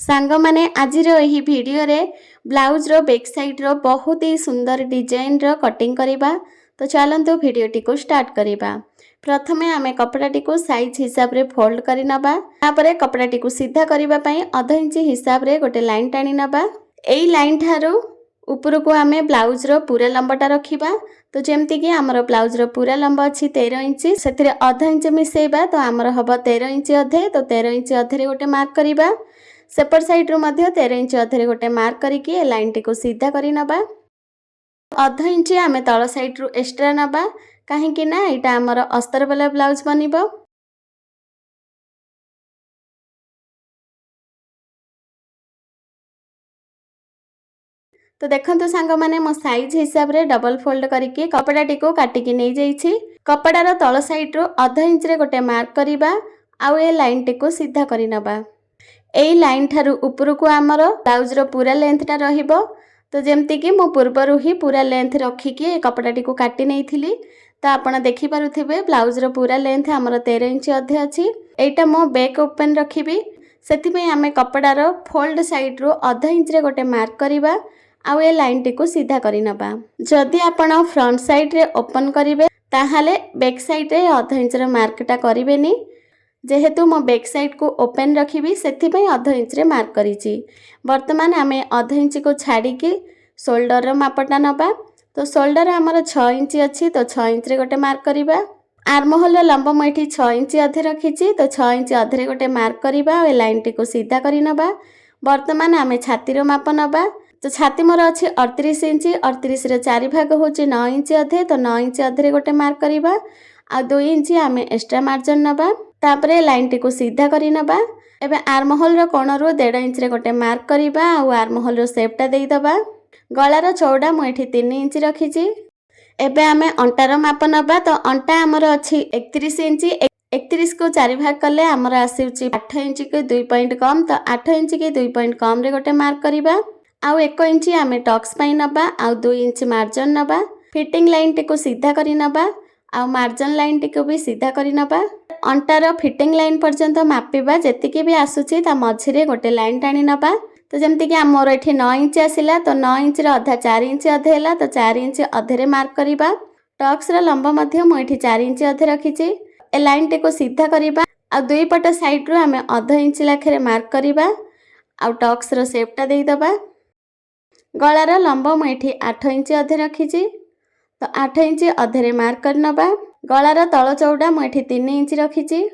सांग माने आजिर एही वीडियो रे ब्लाउज रो बैक साइड रो बहुत ही सुंदर डिजाइन रो कटिंग करिबा। तो चलंतु वीडियोटी को स्टार्ट करिबा। प्रथमे आमे कपड़ाटी को साइज हिसाब रे फोल्ड करि नबा। तापरे कपड़ाटी को सीधा करिबा पई आधा इंच हिसाब रे गोटे लाइन टाणी नबा। एई लाइन थारू ऊपर को आमे ब्लाउज रो पूरा लंबाटा रखिबा। तो जेमती कि हमर ब्लाउज रो पूरा लंबा अछि 13 इंच, सेथिरे आधा इंच मिसेइबा तो हमर हबो 13 इंच अधे। तो 13 इंच अधे रे गोटे मार्क करिबा। सेपट साइड रू मध्य 13 इंच अधे रे गोटे मार्क करिकि ए लाइन टी को सीधा करि नबा। आधा इंच आमे तळ साइड रू एक्स्ट्रा नबा, काहे कि ना एटा हमर अस्तर वाला ब्लाउज बनिबो। तो देखंतु सांग माने मो साइज हिसाब रे डबल फोल्ड करके कपड़ाटी को काटिकी नै जाईछि। कपड़ार तळ साइड रो आधा इंच रे गोटे मार्क करिबा आउ ए लाइन टी को सीधा करि नबा। एई लाइन थारू ऊपर को हमर ब्लाउज रो पूरा लेंथटा रहिबो। तो जेमती कि मो पूर्वरु ही पूरा लेंथ रखिकी ए कपड़ाटी को काटी नैथिली। तो आपण देखि पारुथिबे ब्लाउज रो पूरा लेंथ हमर 13 इंच अधे अछि। एटा मो बैक ओपन रखिबी, सेथि पई आमे कपड़ार फोल्ड साइड रो आधा इंच रे गोटे मार्क करिबा आउ ए लाइन टी को सीधा करि नबा। जदि आपण फ्रंट साइड रे ओपन करिवे ताहाले बैक साइड रे आधा इंच रे मार्कटा करिवेनी। जेहेतु मो बैक साइड को ओपन रखिबी सेथि पई आधा इंच रे मार्क करिछि। वर्तमान आमे आधा इंच को छाडी के शोल्डर रो मापटा नबा। तो शोल्डर हमर 6 इंच अछि, तो 6 इंच रे गोटे मार्क करिबा। आर्म होल लंब म एठी 6 इंच अधे रखिछि। तो 6 इंच अधे रे गोटे मार्क करिबा ए लाइन टी को सीधा करि नबा। वर्तमान आमे छाती रो माप नबा। तो छाती मोर अछि 38 इंच, 38 रे 4 भाग होछि 9 इंच अधे। तो 9 इंच अधे रे गोटे मार्क करिबा आ 2 इंच आमे एक्स्ट्रा मार्जिन नबा। तापरे लाइन टी को सीधा करि नबा। एबे आर्म होल रो कोण रो 1.5 इंच रे गोटे मार्क करिबा आ आर्म होल रो शेपटा देई दबा। गळार चौड़ा म एठी 3 इंच रखिछि। एबे आमे अंटार माप नबा। तो अंटा हमर अछि 31 इंच। 31 को 4 भाग कले हमर आसीउछि 8 इंच के 2 पॉइंट कम। तो 8 इंच के 2 पॉइंट कम रे गोटे मार्क करिबा आउ 1 इंच आमे टक्स पई नबा आउ 2 इंच मार्जिन नबा। फिटिंग लाइन टी को सीधा करि नबा आउ मार्जिन लाइन टी को भी सीधा करि नबा। अंटार फिटिंग लाइन पर्यंत मापिबा, जेतिकी भी आसुछि ता मझिरे गोटे लाइन टाणी नबा। तो जेमती कि हमर एठी 9 इंच आसिला, तो 9 इंच रे अधा 4 इंच अधे हैला। तो 4 इंच अधे रे मार्क करिबा। टक्स रो लंब मध्य म एठी 4 इंच अधे रखिछि। ए लाइन टी को सीधा करिबा आ दुई पट साइड रो हमें आधा इंच लाखे मार्क करिबा आउ टक्स रो शेपटा देई दबा। गळार लंब म एठी 8 इंच अधे रखिछि। तो 8 इंच अधे रे मार्क कर नबा। गळार तळ चौड़ा म एठी 3 इंच रखिछि।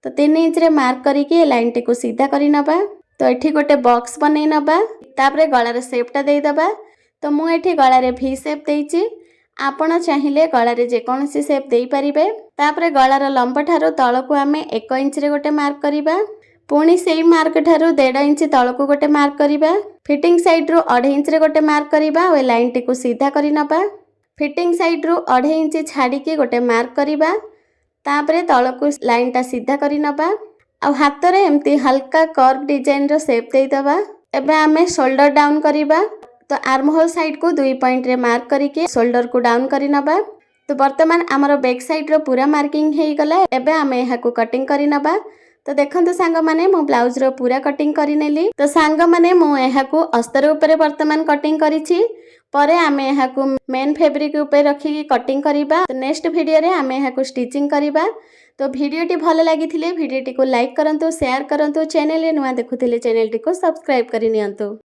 तो 3 इंच रे मार्क करिकि लाइन टी को सीधा करि नबा। तो एठी गोटे बॉक्स बनै नबा। तापरे गळार शेपटा देई दबा। तो मु एठी गळारे भी शेप देइछि। आपण चाहिले गळारे जे कोनसी शेप देई परिबे। तापरे गळार लंब ठारो तळ को आमे 1 इंच रे गोटे मार्क करिबा। पुणी सेही मार्क ठारो 1.5 इंच तळ को गोटे मार्क करिबा। फिटिंग साइड रो 2.5 इंच रे गोटे मार्क करिबा ओ लाइन टी को सीधा करि नबा। फिटिंग साइड रो 2.5 इंच छाडी के गोटे मार्क करिबा। तापरे तळ को लाइन टा सीधा करि नबा आ हाथ रे एम्ति हल्का कर्व डिजाइन रो शेप देई दबा। एबे आमे शोल्डर डाउन करिबा। तो आर्म होल साइड को 2 पॉइंट रे मार्क करिके शोल्डर को डाउन करि नबा। तो वर्तमान हमर बैक साइड रो पूरा मार्किंग हेई गला। एबे आमे एहा को कटिंग करि नबा। तो देखंतु सांग माने मो ब्लाउज रो पूरा कटिंग करि नेली। तो सांग माने मो एहा को अस्तर ऊपर वर्तमान कटिंग करिछि। परे आमे एहा को मेन फैब्रिक ऊपर रखी की कटिंग करिबा। तो नेक्स्ट वीडियो रे आमे एहा को स्टिचिंग करिबा। तो वीडियोटी भल लागिथिले वीडियोटी को लाइक करंतु, शेयर करंतु, चैनल रे नुआ देखुथिले चैनल टी को सब्सक्राइब करि नियंतु।